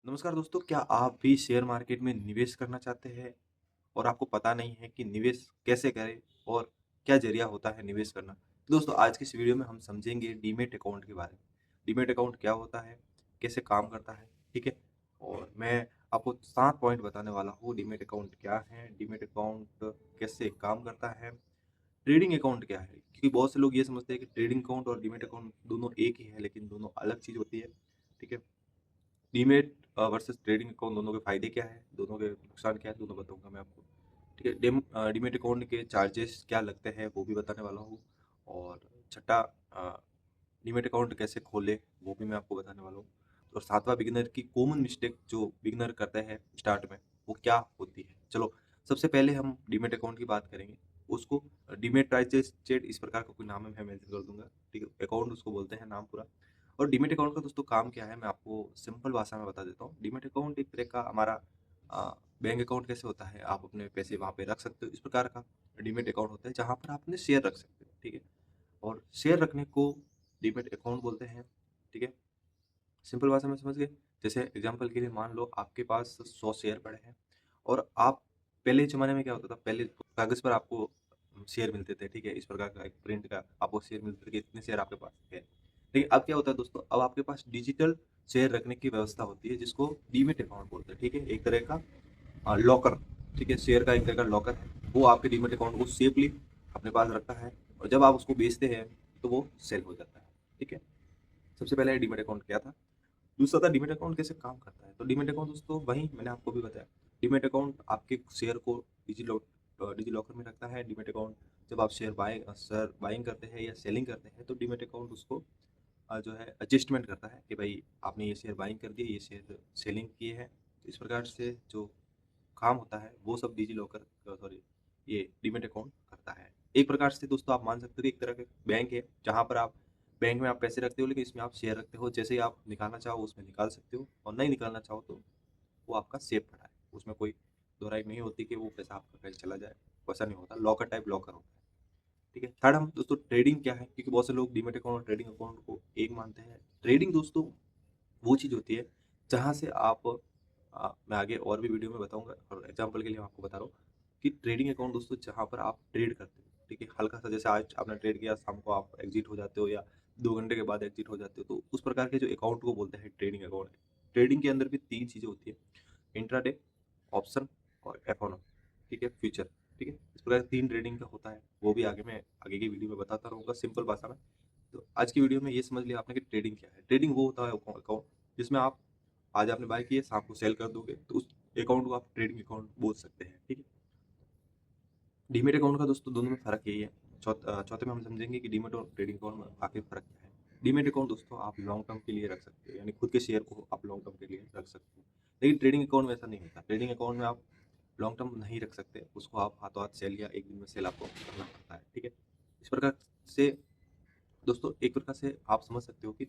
नमस्कार दोस्तों, क्या आप भी शेयर मार्केट में निवेश करना चाहते हैं और आपको पता नहीं है कि निवेश कैसे करें और क्या ज़रिया होता है निवेश करना? तो दोस्तों आज की इस वीडियो में हम समझेंगे डीमैट अकाउंट के बारे में। डीमैट अकाउंट क्या होता है? कैसे काम करता है? ठीक है? और मैं आपको 7 पॉइंट बताने वाला हूँ, डीमैट अकाउंट क्या है? डीमैट अकाउंट कैसे काम करता है? ट्रेडिंग अकाउंट क्या है? क्योंकि बहुत से लोग ये समझते हैं कि ट्रेडिंग अकाउंट और डीमैट अकाउंट दोनों एक ही है, लेकिन दोनों अलग चीज़ होती है। ठीक है? डीमैट वर्सेस ट्रेडिंग अकाउंट दोनों के फ़ायदे क्या हैं, दोनों के नुकसान क्या है, दोनों बताऊँगा मैं आपको। ठीक है, डीमैट अकाउंट के चार्जेस क्या लगते हैं, वो भी बताने वाला हूँ। और छठा डीमैट अकाउंट कैसे खोलें, वो भी मैं आपको बताने वाला हूँ। और सातवां बिगिनर की कॉमन मिस्टेक जो बिगिनर करते हैं स्टार्ट में, वो क्या होती है? चलो, सबसे पहले हम डीमैट अकाउंट की बात करेंगे। उसको डीमैट्राइजेस्टेड इस प्रकार का कोई नाम है, मैं मेंशन कर दूँगा। ठीक है, अकाउंट उसको बोलते हैं नाम पूरा। और डीमैट अकाउंट का दोस्तों काम क्या है, मैं आपको सिंपल भाषा में बता देता हूँ। डीमैट अकाउंट एक तरह का हमारा बैंक अकाउंट कैसे होता है, आप अपने पैसे वहाँ पे रख सकते हो, इस प्रकार का डीमैट अकाउंट होता है, जहाँ पर आप अपने शेयर रख सकते हो, ठीक है? और शेयर रखने को डीमैट अकाउंट बोलते हैं, ठीक है? सिंपल भाषा में समझ गए? जैसे एग्ज़ाम्पल के लिए मान लो आपके पास 100 शेयर पड़े हैं और आप पहले ज़माने में क्या होता था, पहले कागज़ पर आपको शेयर मिलते थे, ठीक है? इस प्रकार का एक प्रिंट का आपको शेयर मिलते थे कि इतने शेयर आपके पास है। लेकिन अब क्या होता है दोस्तों, अब आपके पास डिजिटल शेयर रखने की व्यवस्था होती है, जिसको डीमैट अकाउंट बोलते हैं, ठीक है? एक तरह का लॉकर, ठीक है? शेयर का एक तरह का लॉकर है, वो आपके डीमैट अकाउंट को सेफली अपने पास रखता है और जब आप उसको बेचते हैं, तो वो सेल हो जाता है, ठीक है? सबसे पहले डीमैट अकाउंट क्या था? दूसरा था डीमैट अकाउंट कैसे काम करता है। तो डीमैट अकाउंट दोस्तों वही मैंने आपको भी बताया। डीमैट अकाउंट आपके शेयर को डिजी लॉकर में रखता है। डीमैट अकाउंट जब आप शेयर बाइंग करते हैं या सेलिंग करते हैं, तो डीमैट अकाउंट उसको जो है एडजस्टमेंट करता है कि भाई आपने ये शेयर बाइंग कर दिए, ये शेयर सेलिंग किए हैं। तो इस प्रकार से जो काम होता है वो सब डिजी लॉकर सॉरी ये डीमैट अकाउंट करता है। एक प्रकार से दोस्तों आप मान सकते हो कि एक तरह का बैंक है, जहाँ पर आप बैंक में आप पैसे रखते हो, लेकिन इसमें आप शेयर रखते हो। जैसे ही आप निकालना चाहो उसमें निकाल सकते हो और नहीं निकालना चाहो तो वो आपका सेफ पड़ा है। उसमें कोई दो राय नहीं होती कि वो पैसा आपका कहीं चला जाए, वैसा नहीं होता। लॉकर टाइप लॉकर होता है, ठीक है। थर्ड हम दोस्तों ट्रेडिंग क्या है, क्योंकि बहुत से लोग डीमैट अकाउंट और ट्रेडिंग अकाउंट को एक मानते हैं। ट्रेडिंग दोस्तों वो चीज़ होती है जहाँ से आप मैं आगे और भी वीडियो में बताऊँगा और एग्ज़ाम्पल के लिए मैं आपको बता रहा हूँ कि ट्रेडिंग अकाउंट दोस्तों जहाँ पर आप ट्रेड करते हो, ठीक है? हल्का-सा जैसे आज आपने ट्रेड किया, शाम को आप एग्ज़िट हो जाते हो या 2 घंटे के बाद एग्ज़िट हो जाते हो, तो उस प्रकार के जो अकाउंट को बोलते हैं ट्रेडिंग अकाउंट। ट्रेडिंग के अंदर भी 3 चीज़ें होती है, इंट्राडे, ऑप्शन और एफ-ऑन, ठीक है? फ्यूचर, ठीक है? इस प्रकार 3 ट्रेडिंग का होता है, वो भी मैं आगे की वीडियो में बताता रहूँगा सिंपल भाषा में। तो आज की वीडियो में ये समझ लिया आपने कि ट्रेडिंग क्या है। ट्रेडिंग वो होता है अकाउंट जिसमें आप आज आपने बाय किए, शाम को सेल कर दोगे, तो उस अकाउंट को आप ट्रेडिंग अकाउंट बोल सकते हैं, ठीक है? डीमैट अकाउंट का दोस्तों दोनों में फ़र्क यही है। चौथे में हम समझेंगे कि डीमैट और ट्रेडिंग अकाउंट में आखिर फ़र्क क्या है। डीमैट अकाउंट दोस्तों आप लॉन्ग टर्म के लिए रख सकते हो, यानी खुद के शेयर को आप लॉन्ग टर्म के लिए रख सकते हो। लेकिन ट्रेडिंग अकाउंट में ऐसा नहीं होता। ट्रेडिंग अकाउंट में आप लॉन्ग टर्म नहीं रख सकते, उसको आप हाथों-हाथ सेल या 1 दिन में सेल आपको करना पड़ता है, ठीक है? इस प्रकार से दोस्तों एक प्रकार से आप समझ सकते हो कि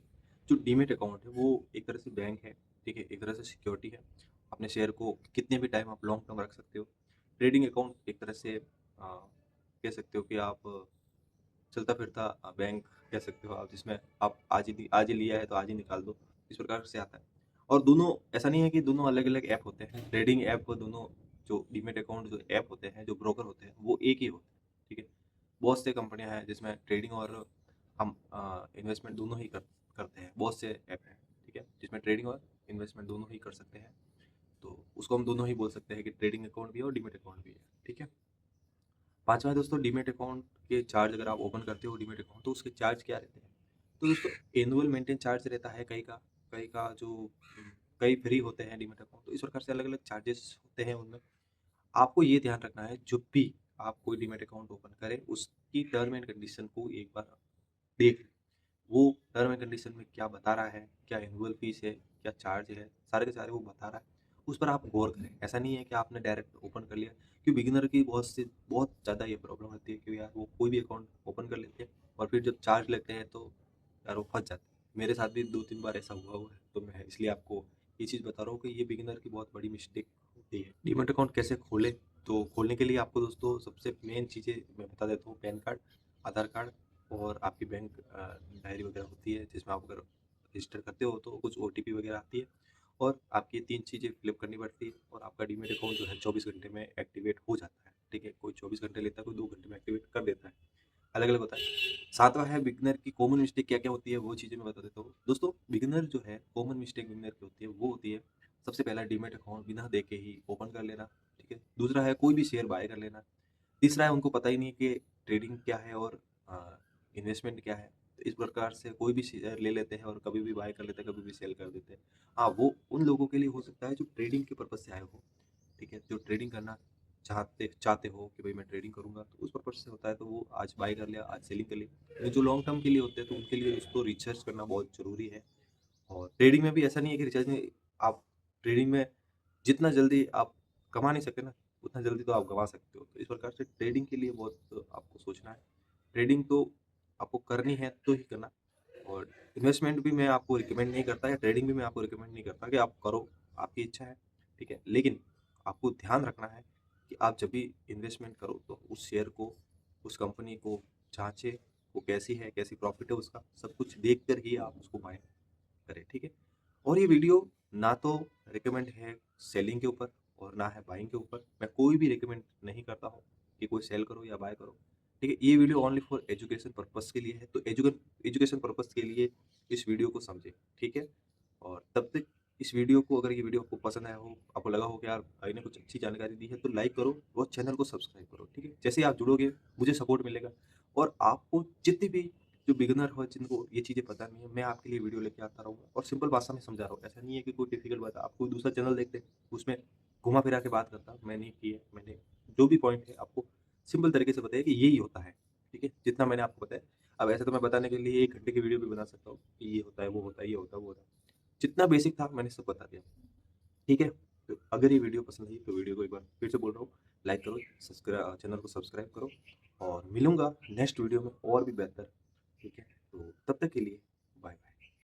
जो डीमैट अकाउंट है वो एक तरह से बैंक है, ठीक है? एक तरह से सिक्योरिटी है। अपने शेयर को कितने भी टाइम आप लॉन्ग टर्म रख सकते हो। ट्रेडिंग अकाउंट एक तरह से कह सकते हो कि आप चलता-फिरता बैंक कह सकते हो आप, जिसमें आप आज ही लिया है तो आज ही निकाल दो, इस प्रकार से आता है। और दोनों ऐसा नहीं है कि दोनों अलग-अलग ऐप होते हैं। ट्रेडिंग ऐप दोनों जो डीमैट अकाउंट जो ऐप होते हैं, जो ब्रोकर होते हैं, वो एक ही होते हैं, ठीक है? बहुत से कंपनियाँ हैं जिसमें ट्रेडिंग और हम इन्वेस्टमेंट दोनों ही करते हैं। बहुत से ऐप हैं, ठीक है? जिसमें ट्रेडिंग और इन्वेस्टमेंट दोनों ही कर सकते हैं। तो उसको हम दोनों ही बोल सकते हैं कि ट्रेडिंग अकाउंट भी है और डीमैट अकाउंट भी है, ठीक है? पाँचवाँ है दोस्तों डीमैट अकाउंट के चार्ज। अगर आप ओपन करते हो डीमैट अकाउंट तो उसके चार्ज क्या रहते हैं? तो दोस्तों एनुअल मेंटेन चार्ज रहता है कई का जो कई फ्री होते हैं डीमैट अकाउंट। तो इस प्रकार से अलग-अलग चार्जेस होते हैं उनमें। आपको ये ध्यान रखना है जब भी आप कोई डीमैट अकाउंट ओपन करें, उसकी टर्म एंड कंडीशन को एक बार देख लें। वो टर्म एंड कंडीशन में क्या बता रहा है, क्या एनुअल फीस है, क्या चार्ज है, सारे के सारे वो बता रहा है। उस पर आप गौर करें। ऐसा नहीं है कि आपने डायरेक्ट ओपन कर लिया, क्योंकि बिगिनर की बहुत ज़्यादा ये प्रॉब्लम रहती है कि यार वो कोई भी अकाउंट ओपन कर लेते हैं और फिर जब चार्ज लेते हैं तो यार वो फँस जाते हैं। मेरे साथ भी 2-3 बार ऐसा हुआ है, तो मैं इसलिए आपको ये चीज़ बता रहा हूँ कि ये बिगिनर की बहुत बड़ी मिस्टेक होती है। डीमैट अकाउंट कैसे खोलें? तो खोलने के लिए आपको दोस्तों सबसे मेन चीज़ें मैं बता देता हूँ, पैन कार्ड, आधार कार्ड और आपकी बैंक डायरी वगैरह होती है, जिसमें आप अगर रजिस्टर करते हो तो कुछ ओटीपी वगैरह आती है। और आपकी 3 चीज़ें फ़िलअप करनी पड़ती है और आपका डीमैट अकाउंट जो है 24 घंटे में एक्टिवेट हो जाता है, ठीक है? कोई 24 घंटे लेता है, कोई 2 घंटे में एक्टिवेट कर देता है, अलग-अलग होता है। 7वां है बिगिनर की कॉमन मिस्टेक क्या-क्या होती है, वो चीज़ें मैं बता देता हूँ। दोस्तों बिगिनर जो है, कॉमन मिस्टेक बिगिनर की होती है, वो होती है सबसे पहला डीमैट अकाउंट बिना देखे ही ओपन कर लेना, ठीक है? दूसरा है कोई भी शेयर बाय कर लेना। तीसरा है उनको पता ही नहीं कि ट्रेडिंग क्या है और इन्वेस्टमेंट क्या है। तो इस प्रकार से कोई भी शेयर ले लेते हैं और कभी भी बाय कर लेते हैं, कभी भी सेल कर देते हैं। हाँ, वो उन लोगों के लिए हो सकता है जो ट्रेडिंग के पर्पज़ से आए हो, ठीक है? जो ट्रेडिंग करना चाहते चाहते हो कि भाई मैं ट्रेडिंग करूँगा, तो उस पर्पज़ से होता है तो वो आज बाय कर लिया, आज सेलिंग कर ली। लेकिन जो लॉन्ग टर्म के लिए होते हैं तो उनके लिए उसको रिसर्च करना बहुत ज़रूरी है। और ट्रेडिंग में भी ऐसा नहीं है कि रिसर्च में आप ट्रेडिंग में जितना जल्दी आप कमा नहीं सकते ना, उतना जल्दी तो आप गँवा सकते हो। तो इस प्रकार से ट्रेडिंग के लिए बहुत आपको सोचना है। ट्रेडिंग तो आपको करनी है तो ही करना और इन्वेस्टमेंट भी मैं आपको रिकमेंड नहीं करता या ट्रेडिंग भी मैं आपको रिकमेंड नहीं करता कि आप करो, आपकी इच्छा है, ठीक है? लेकिन आपको ध्यान रखना है कि आप जब भी इन्वेस्टमेंट करो तो उस शेयर को, उस कंपनी को जाँचें, वो कैसी है, कैसी प्रॉफ़िट है उसका, सब कुछ देख कर ही आप उसको बाय करें, ठीक है? और ये वीडियो ना तो रिकमेंड है सेलिंग के ऊपर और ना है बाइंग के ऊपर। मैं कोई भी रिकमेंड नहीं करता हूँ कि कोई सेल करो या बाय करो, ठीक है? ये video only for education purpose के लिए है, तो एजुकेशन पर्पज़ के लिए इस वीडियो को समझें, ठीक है? और तब तक इस वीडियो को अगर ये वीडियो आपको पसंद आया हो, आपको लगा हो कि यार भाई ने कुछ अच्छी जानकारी दी है, तो लाइक करो और चैनल को सब्सक्राइब करो, ठीक है? जैसे ही आप जुड़ोगे, मुझे सपोर्ट मिलेगा और आपको जितनी भी जो बिगिनर हो, जिनको ये चीज़ें पता नहीं है, मैं आपके लिए वीडियो लेके आता रहूँगा और सिंपल भाषा में समझा रहा हूँ। ऐसा नहीं है कि कोई डिफ़िकल्ट बात है। आप कोई दूसरा चैनल देखते हैं, उसमें घुमा-फिरा के बात करता, मैंने की है। मैंने जो भी पॉइंट है आपको सिंपल तरीके से बताया कि यही होता है, ठीक है? जितना मैंने आपको बताया। अब ऐसे तो मैं बताने के लिए 1 घंटे की वीडियो भी बना सकता हूँ कि ये होता है, वो होता है, ये होता है, वो होता है। जितना बेसिक था मैंने सब बता दिया, ठीक है? तो अगर ये वीडियो पसंद आई तो वीडियो को एक बार फिर से बोल रहा हूँ, लाइक करो, चैनल को सब्सक्राइब करो और मिलूँगा नेक्स्ट वीडियो में और भी बेहतर, ठीक है? तो तब तक के लिए